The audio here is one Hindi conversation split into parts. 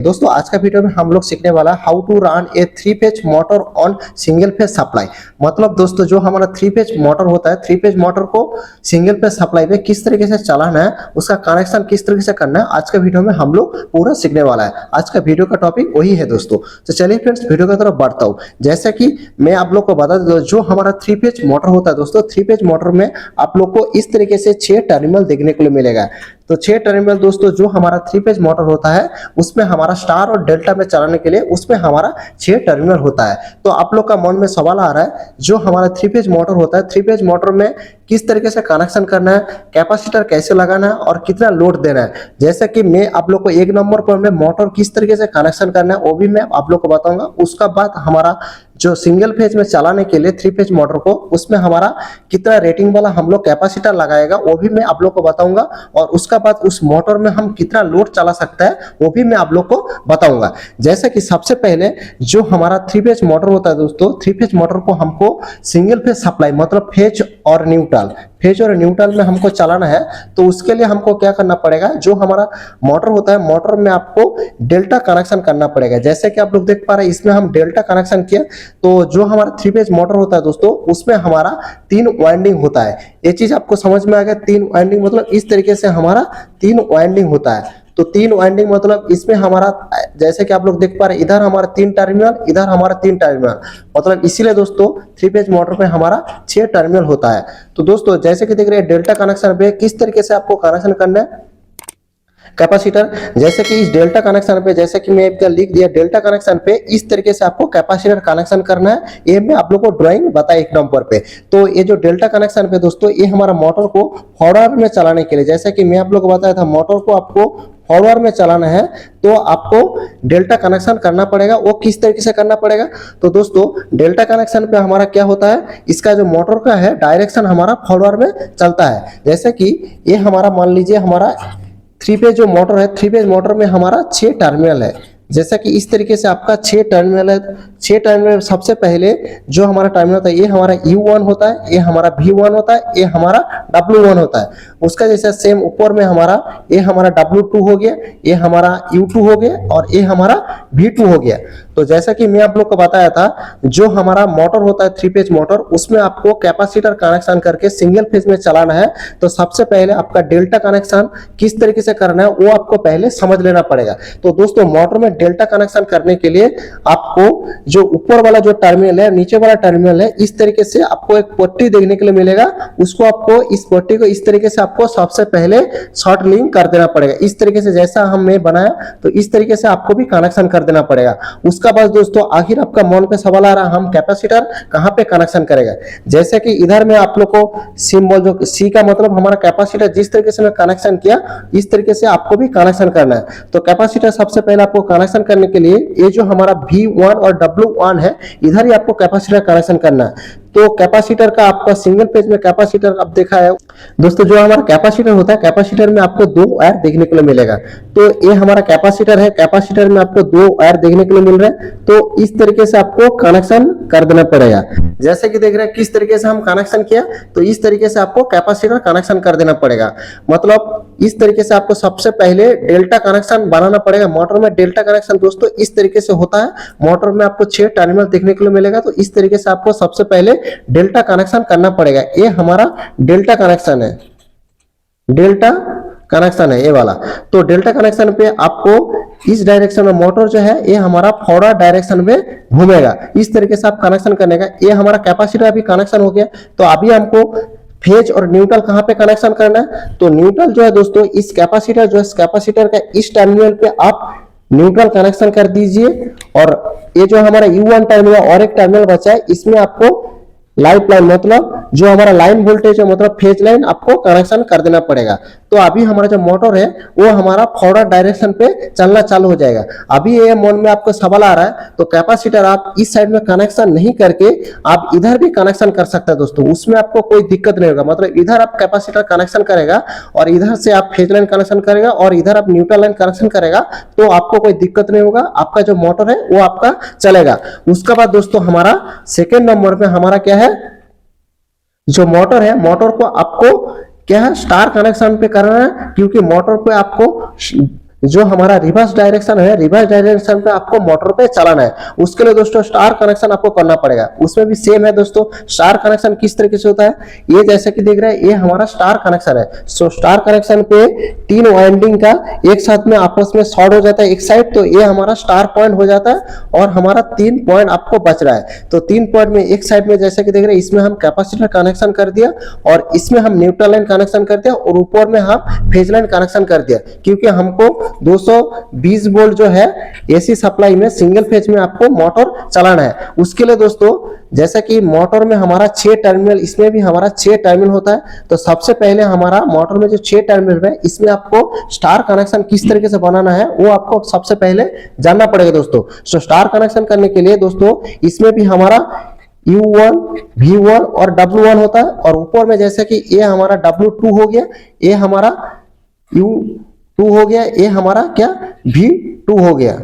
दोस्तों आज का वीडियो में हम लोग सीखने वाला है how to run a 3 phase motor on single phase supply. मतलब दोस्तों जो हमारा 3 फेज मोटर होता है, 3 फेज मोटर को सिंगल फेज सप्लाई में किस तरीके से चलाना है, उसका कनेक्शन किस तरीके से करना है, आज का वीडियो में हम लोग पूरा सीखने वाला है। आज का वीडियो का टॉपिक वही है दोस्तों। तो चलिए फ्रेंड्स वीडियो की तरफ बढ़ता हूँ। जैसा कि मैं आप लोग को बता दूं, जो हमारा 3 फेज मोटर होता है दोस्तों, 3 फेज मोटर में आप लोग को इस तरीके से 6 टर्मिनल देखने को मिलेगा। तो 6 टर्मिनल दोस्तों जो हमारा 3 फेज मोटर होता है उसमें हमारा स्टार और डेल्टा में चलाने के लिए उसमें हमारा 6 टर्मिनल होता है। तो आप लोग का मन में सवाल आ रहा है, जो हमारा 3 फेज मोटर होता है, 3 फेज मोटर में किस तरीके से कनेक्शन करना है, कैपेसिटर कैसे लगाना है और कितना लोड देना है। जैसे कि मैं आप लोग को 1 नंबर पर मैं मोटर किस तरीके से कनेक्शन करना है वो भी मैं आप लोग को बताऊंगा। उसका बाद हमारा जो सिंगल फेज में चलाने के लिए 3 फेज मोटर को उसमें हमारा कितना रेटिंग वाला हम लोग कैपेसिटर लगाएगा वो भी मैं आप लोग को बताऊंगा। और उसका बाद उस मोटर में हम कितना लोड चला सकता है वो भी मैं आप लोग को बताऊंगा। जैसे कि सबसे पहले जो हमारा 3 फेज मोटर होता है दोस्तों, 3 फेज मोटर को हमको सिंगल फेज सप्लाई मतलब फेज और न्यूट्रल में हमको चलाना है। तो उसके लिए हमको क्या करना पड़ेगा, जो हमारा मोटर होता है मोटर में आपको डेल्टा कनेक्शन करना पड़ेगा। जैसे कि आप लोग देख पा रहे हैं इसमें हम डेल्टा कनेक्शन किया। तो जो हमारा 3 फेज मोटर होता है दोस्तों उसमें हमारा 3 वाइंडिंग होता है। ये चीज आपको समझ में आ गया। 3 वाइंडिंग मतलब इस तरीके से हमारा 3 वाइंडिंग होता है। तो 3 वाइंडिंग मतलब इसमें हमारा जैसे कि आप लोग देख पा रहे हैं इधर हमारा 3 टर्मिनल, इधर हमारा 3 टर्मिनल, मतलब इसीलिए दोस्तों 3 फेज मोटर में हमारा 6 टर्मिनल होता है। तो दोस्तों जैसे कि देख रहे हैं डेल्टा कनेक्शन पे किस तरीके से आपको कनेक्शन करना है कैपेसिटर। जैसे कि इस डेल्टा कनेक्शन पे, जैसे कि मैं क्या लिख दिया, डेल्टा कनेक्शन पे इस तरीके से आपको कैपेसिटर कनेक्शन करना है। ये मैं आप लोग को ड्राइंग बताया 1 नंबर पे। तो ये जो डेल्टा कनेक्शन पे दोस्तों ये हमारा मोटर को फॉरवर्ड में चलाने के लिए, जैसे कि मैं आप लोग को बताया था मोटर को आपको फॉरवर्ड में चलाना है तो आपको डेल्टा कनेक्शन करना पड़ेगा। वो किस तरीके से करना पड़ेगा, तो दोस्तों डेल्टा कनेक्शन पे हमारा क्या होता है, इसका जो मोटर का है डायरेक्शन हमारा फॉरवर्ड में चलता है। जैसे कि ये हमारा मान लीजिए हमारा 3 फेज जो मोटर है, 3 फेज मोटर में हमारा 6 टर्मिनल है। जैसा कि इस तरीके से आपका 6 टर्मिनल है। 6 टर्मिनल सबसे पहले जो हमारा टर्मिनल होता है ये हमारा U1 होता है, ये हमारा V1 होता है, ये हमारा W1 होता है। उसका जैसा सेम ऊपर में हमारा ये हमारा W2 हो गया, ये हमारा U2 हो गया और ये हमारा V2 हो गया। तो जैसा कि मैं आप लोग को बताया था, जो हमारा मोटर होता है 3 फेज मोटर उसमें आपको कैपेसिटर कनेक्शन करके सिंगल फेज में चलाना है। तो सबसे पहले आपका डेल्टा कनेक्शन किस तरीके से करना है वो आपको पहले समझ लेना पड़ेगा। तो दोस्तों मोटर में डेल्टा कनेक्शन करने के लिए आपको जो ऊपर वाला जो टर्मिनल है, नीचे वाला टर्मिनल है, इस तरीके से आपको एक पट्टी देखने के लिए मिलेगा। उसको आपको इस पट्टी को इस तरीके से आपको सबसे पहले शॉर्ट लिंक कर देना पड़ेगा। इस तरीके से जैसा हमने बनाया तो इस तरीके से आपको भी कनेक्शन कर देना पड़ेगा। उसका बाद दोस्तों आखिर आपका मन पे सवाल आ रहा है, हम कैपेसिटर कहां पे कनेक्शन करेगा। जैसे कि इधर में आप लोग को सिंबल जो सी का मतलब हमारा कैपेसिटर जिस तरीके से मैं कनेक्शन किया इस तरीके से आपको भी कनेक्शन करना है। तो कैपेसिटर सबसे पहले आपको कनेक्शन करने के लिए ये जो हमारा V1 और W1 है इधर ही आपको कैपेसिटर कनेक्शन करना है। तो कैपेसिटर का आपका सिंगल पेज में कैपेसिटर अब देखा है दोस्तों, जो हमारा कैपेसिटर होता है कैपेसिटर में आपको 2 वायर देखने को मिलेगा। तो ये हमारा कैपेसिटर है, कैपेसिटर में आपको 2 वायर देखने को मिल रहे हैं। तो इस तरीके से आपको कनेक्शन कर देना पड़ेगा। जैसे कि देख रहे हैं किस तरीके से हम कनेक्शन किया, तो इस तरीके से आपको कैपेसिटर कनेक्शन कर देना पड़ेगा। मतलब इस तरीके से आपको सबसे पहले डेल्टा कनेक्शन बनाना पड़ेगा। मोटर में डेल्टा कनेक्शन दोस्तों इस तरीके से होता है। मोटर में आपको 6 टर्मिनल देखने को मिलेगा। तो इस तरीके से आपको सबसे पहले डेल्टा कनेक्शन करना पड़ेगा। ये हमारा डेल्टा कनेक्शन है, डेल्टा कनेक्शन है ये वाला। तो डेल्टा कनेक्शन पे आपको इस डायरेक्शन में मोटर जो है ये हमारा फॉरवर्ड डायरेक्शन में घूमेगा। इस तरीके से आप कनेक्शन करने का। ये हमारा कैपेसिटर अभी कनेक्शन हो गया। तो अभी हमको फेज और न्यूट्रल कहां पे कनेक्शन करना है, तो न्यूट्रल जो है दोस्तों इस कैपेसिटर जो है कैपेसिटर का इस टर्मिनल पे आप न्यूट्रल कनेक्शन कर दीजिए। और ये जो हमारा U1 टर्मिनल और एक टर्मिनल बचा है इसमें आपको लाइफ लाइन मतलब जो हमारा लाइन वोल्टेज है मतलब फेज लाइन आपको कनेक्शन कर देना पड़ेगा। तो अभी हमारा जो मोटर है वो हमारा फॉरवर्ड डायरेक्शन पे चलना चालू हो जाएगा। अभी ये मन में आपको सवाल आ रहा है, तो कैपेसिटर आप इस साइड में कनेक्शन नहीं करके आप इधर भी कनेक्शन कर सकते हैं दोस्तों, उसमें आपको कोई दिक्कत नहीं होगा। मतलब इधर आप कैपेसिटर कनेक्शन करेगा और इधर से आप फेज लाइन कनेक्शन करेगा और इधर आप न्यूट्रल लाइन कनेक्शन करेगा तो आपको कोई दिक्कत नहीं होगा। आपका जो मोटर है वो आपका चलेगा। उसके बाद दोस्तों हमारा सेकेंड नंबर पे हमारा क्या है, जो मोटर है मोटर को आपको क्या है स्टार कनेक्शन पे करना है, क्योंकि मोटर पे आपको जो हमारा रिवर्स डायरेक्शन है, रिवर्स डायरेक्शन पे आपको मोटर पे चलाना है। उसके लिए दोस्तों स्टार कनेक्शन आपको करना पड़ेगा। उसमें भी सेम है दोस्तों। स्टार कनेक्शन किस तरीके से होता है, ये जैसे कि देख रहे हैं, ये हमारा स्टार कनेक्शन है। सो स्टार कनेक्शन पे 3 वाइंडिंग का एक साथ में आपस में शॉर्ट हो जाता है एक साइड, तो ये हमारा स्टार पॉइंट हो जाता है और हमारा 3 पॉइंट आपको बच रहा है। तो 3 पॉइंट में एक साइड में जैसे कि देख रहे हैं, इसमें हम कैपेसिटर कनेक्शन कर दिया और इसमें हम न्यूट्रल लाइन कनेक्शन कर दिया और ऊपर में हम फेज लाइन कनेक्शन कर दिया, क्योंकि हमको 220 वोल्ट जो है एसी सप्लाई में सिंगल फेज में आपको मोटर चलाना है। उसके लिए दोस्तों जैसा कि मोटर में हमारा 6 टर्मिनल, इसमें भी हमारा 6 टर्मिनल होता है। तो सबसे पहले हमारा मोटर में जो 6 टर्मिनल है, इसमें आपको स्टार कनेक्शन किस तरीके से बनाना है वो आपको सबसे पहले जानना पड़ेगा दोस्तों। तो स्टार कनेक्शन करने के लिए दोस्तों इसमें भी हमारा U1, V1 और W1 होता है, और ऊपर में जैसे कि ये हमारा W2 हो गया, ये हमारा U2 हो गया, ये हमारा क्या V2 हो गया।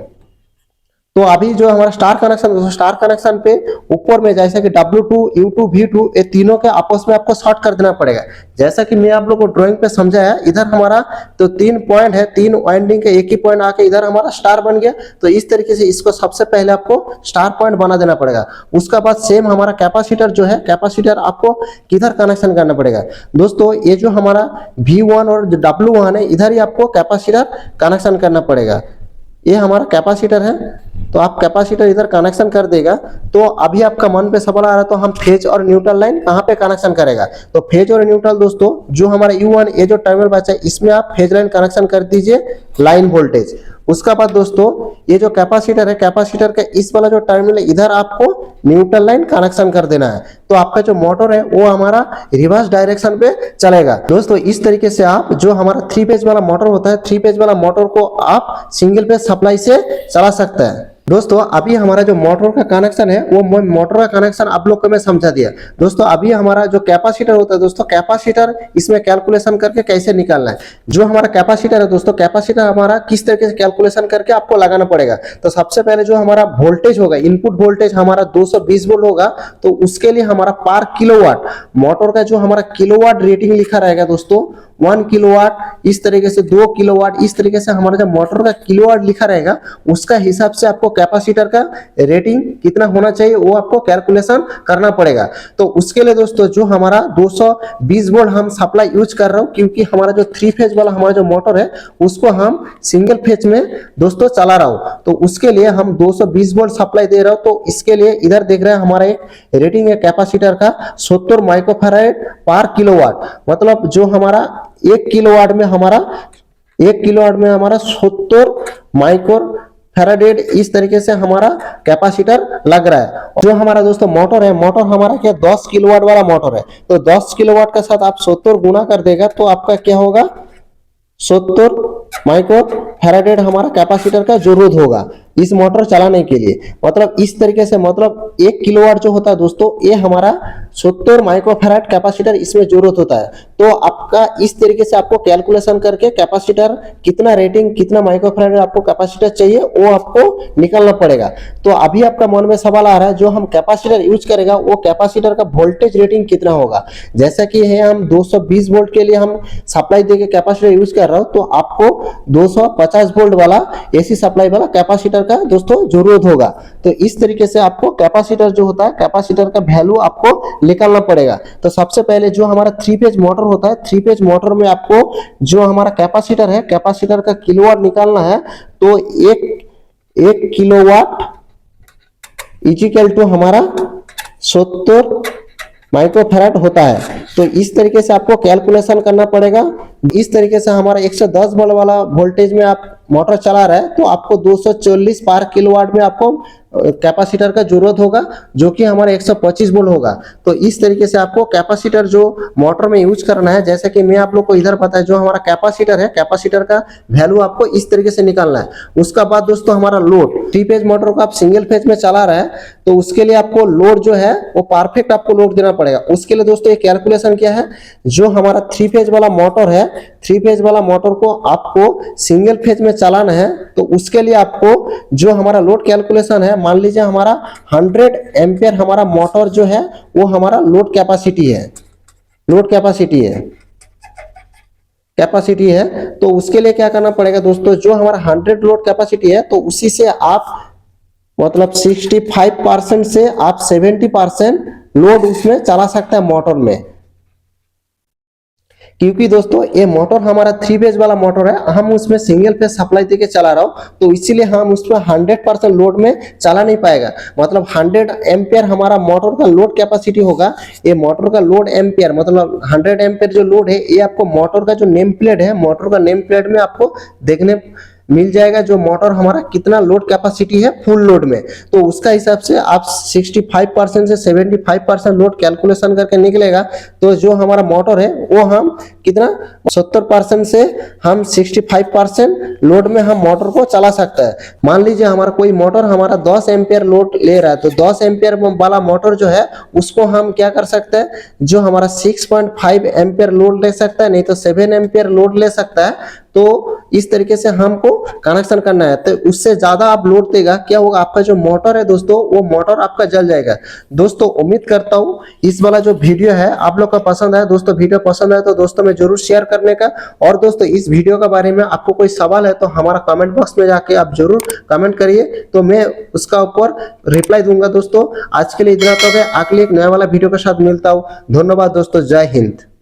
तो अभी जो हमारा स्टार कनेक्शन, स्टार कनेक्शन पे ऊपर में जैसे कि W2, U2, V2 ये तीनों के आपस में आपको शॉर्ट कर देना पड़ेगा। जैसा कि मैं आप लोग को ड्राइंग पे समझाया, इधर हमारा तो 3 पॉइंट है, 3 वाइंडिंग के एक ही पॉइंट आके इधर हमारा स्टार बन गया। तो इस तरीके से इसको सबसे पहले आपको स्टार पॉइंट बना देना पड़ेगा। उसका बाद सेम हमारा कैपेसिटर जो है, कैपेसिटर आपको किधर कनेक्शन करना पड़ेगा दोस्तों, ये जो हमारा V1 और W1 है, इधर ही आपको कैपेसिटर कनेक्शन करना पड़ेगा। ये हमारा कैपेसिटर है, तो आप कैपेसिटर इधर कनेक्शन कर देगा। तो अभी आपका मन पे सवाल आ रहा है, तो हम फेज और न्यूट्रल लाइन कहाँ पे कनेक्शन करेगा। तो फेज और न्यूट्रल दोस्तों, जो हमारा U1 ये जो टर्मिनल बचा है, इसमें आप फेज लाइन कनेक्शन कर दीजिए लाइन वोल्टेज। उसका बाद दोस्तों ये जो कैपेसिटर है, कैपेसिटर का इस वाला जो टर्मिनल है, इधर आपको न्यूट्रल लाइन कनेक्शन कर देना है। तो आपका जो मोटर है वो हमारा रिवर्स डायरेक्शन पे चलेगा दोस्तों। इस तरीके से आप जो हमारा 3 फेज वाला मोटर होता है, 3 फेज वाला मोटर को आप सिंगल फेज सप्लाई से चला सकते हैं दोस्तों। अभी हमारा जो मोटर का कनेक्शन है, वो मोटर का कनेक्शन आप लोग को मैं समझा दिया दोस्तों। अभी हमारा जो कैपेसिटर होता है दोस्तों, कैपेसिटर इसमें कैलकुलेशन करके कैसे निकालना है। जो हमारा कैपेसिटर है दोस्तों, कैपेसिटर हमारा किस तरीके से कैलकुलेशन करके आपको लगाना पड़ेगा। तो सबसे पहले जो हमारा वोल्टेज होगा, इनपुट वोल्टेज हमारा 220 वोल्ट होगा, तो उसके लिए हमारा पर किलोवाट मोटर का जो हमारा किलोवाट रेटिंग लिखा रहेगा दोस्तों, 1 किलोवाट, इस तरीके से 2 किलोवाट, इस तरीके से हमारा जो मोटर का किलोवाट लिखा रहेगा, उसका हिसाब से आपको कैपेसिटर का रेटिंग कितना होना चाहिए वो आपको कैलकुलेशन करना पड़ेगा। तो उसके लिए दोस्तों जो हमारा 220 वोल्ट हम सप्लाई यूज कर रहा हूं, क्योंकि हमारा जो 3 फेज वाला हमारा जो मोटर है उसको हम सिंगल फेज में दोस्तों चला रहा हूं। तो उसके लिए हम 220 वोल्ट सप्लाई दे रहा हूं। तो इसके लिए इधर देख रहे हैं हमारा एक रेटिंग है कैपेसिटर का 70 माइक्रोफैराड पर किलोवाट। मतलब जो हमारा 1 किलोवाट में हमारा 70 माइक्रोफैराड इस तरीके से हमारा कैपेसिटर लग रहा है। जो हमारा दोस्तों मोटर है, मोटर हमारा क्या 10 किलोवाट वाला मोटर है। तो 10 किलोवाट के साथ आप 70 गुना कर देगा, तो आपका क्या होगा 70 माइक्रोफैराड हमारा कैपेसिटर का जरूरत होगा इस मोटर चलाने के लिए। मतलब इस तरीके से, मतलब 1 किलोवाट जो होता है दोस्तों, ये हमारा 70 माइक्रोफैराड कैपेसिटर इसमें जरूरत होता है। तो आपका इस तरीके से आपको कैलकुलेशन करके कैपेसिटर कितना रेटिंग, कितना माइक्रोफैराड आपको कैपेसिटर चाहिए वो आपको निकालना पड़ेगा। तो अभी आपका मन में सवाल आ रहा है, जो हम कैपेसिटर यूज करेगा वो कैपेसिटर का वोल्टेज रेटिंग कितना होगा। जैसा कि है हम 220 वोल्ट के लिए हम सप्लाई देके कैपेसिटर यूज कर रहा हूं, तो आपको 250 वोल्ट वाला एसी सप्लाई वाला कैपेसिटर का दोस्तों जरूरत होगा। तो इस तरीके से आपको कैपेसिटर जो होता है, कैपेसिटर का वैल्यू आपको निकालना पड़ेगा। तो सबसे पहले जो हमारा 3 फेज मोटर होता है, 3 फेज मोटर में आपको जो हमारा कैपेसिटर है, कैपेसिटर का किलोवाट निकालना है। तो 1 किलोवाट इक्वल टू हमारा 70 माइक्रोफैराड होता है। तो इस तरीके से आपको कैलकुलेशन करना पड़ेगा। इस तरीके से हमारा 110 वोल्ट वाला वोल्टेज में आप मोटर चला रहा है, तो आपको 240 पर किलोवाट में आपको कैपेसिटर का जरूरत होगा, जो कि हमारा 125 वोल्ट होगा। तो इस तरीके से आपको कैपेसिटर जो मोटर में यूज करना है, जैसे कि मैं आप लोग को इधर पता है, जो हमारा कैपेसिटर है, कैपेसिटर का वैल्यू आपको इस तरीके से निकालना है। उसका बाद दोस्तों हमारा लोड, 3 फेज मोटर को आप सिंगल फेज में चला रहा है, तो उसके लिए आपको लोड जो है वो परफेक्ट आपको लोड देना पड़ेगा। उसके लिए दोस्तों ये कैलकुलेशन क्या है, जो हमारा 3 फेज वाला मोटर है, 3 फेज वाला मोटर को आपको सिंगल फेज में चलाना है। तो उसके लिए आपको जो हमारा लोड कैलकुलेशन है, मान लीजिए हमारा 100 एम्पियर हमारा मोटर जो है वो हमारा लोड कैपेसिटी है, लोड कैपेसिटी है। कैपेसिटी है, तो उसके लिए क्या करना पड़ेगा दोस्तों, जो हमारा 100 लोड कैपेसिटी है तो उसी से आप मतलब 65% से आप 70% लोड उसमें चला सकते हैं मोटर में। क्योंकि दोस्तों ये मोटर हमारा 3 फेज वाला मोटर है, हम उसमें सिंगल फेज सप्लाई देके चला रहा हूं, तो इसीलिए हम उसमें 100% लोड में चला नहीं पाएगा। मतलब 100 एम्पियर हमारा मोटर का लोड कैपेसिटी होगा। ये मोटर का लोड एम्पियर मतलब 100 एम्पियर जो लोड है, ये आपको मोटर का जो नेम प्लेट है, मोटर का नेम प्लेट में आपको देखने मिल जाएगा जो मोटर हमारा कितना लोड कैपेसिटी है फुल लोड में। तो उसका हिसाब से आप 65% से 75% लोड कैलकुलेशन करके निकलेगा। तो जो हमारा मोटर है वो हम कितना 70% से हम 65% लोड में हम मोटर को चला सकता है। मान लीजिए हमारा कोई मोटर हमारा 10 एम्पियर लोड ले रहा है, तो 10 एम्पियर वाला मोटर जो है उसको हम क्या कर सकते हैं, जो हमारा 6.5 एम्पियर लोड ले सकता है, नहीं तो 7 एम्पियर लोड ले सकता है। तो इस तरीके से हमको कनेक्शन करना है। तो उससे ज्यादा आप लोड देगा, क्या होगा, आपका जो मोटर है दोस्तों वो मोटर आपका जल जाएगा। दोस्तों उम्मीद करता हूँ इस वाला जो वीडियो है आप लोग का पसंद आया। दोस्तों वीडियो पसंद आया तो दोस्तों में जरूर शेयर करने का। और दोस्तों इस वीडियो के बारे में आपको कोई सवाल है तो हमारा कमेंट बॉक्स में जाके आप जरूर कमेंट करिए, तो मैं उसका ऊपर रिप्लाई दूंगा। दोस्तों आज के लिए इतना तो है, अगले एक नया वाला वीडियो के साथ मिलता हूँ। धन्यवाद दोस्तों, जय हिंद।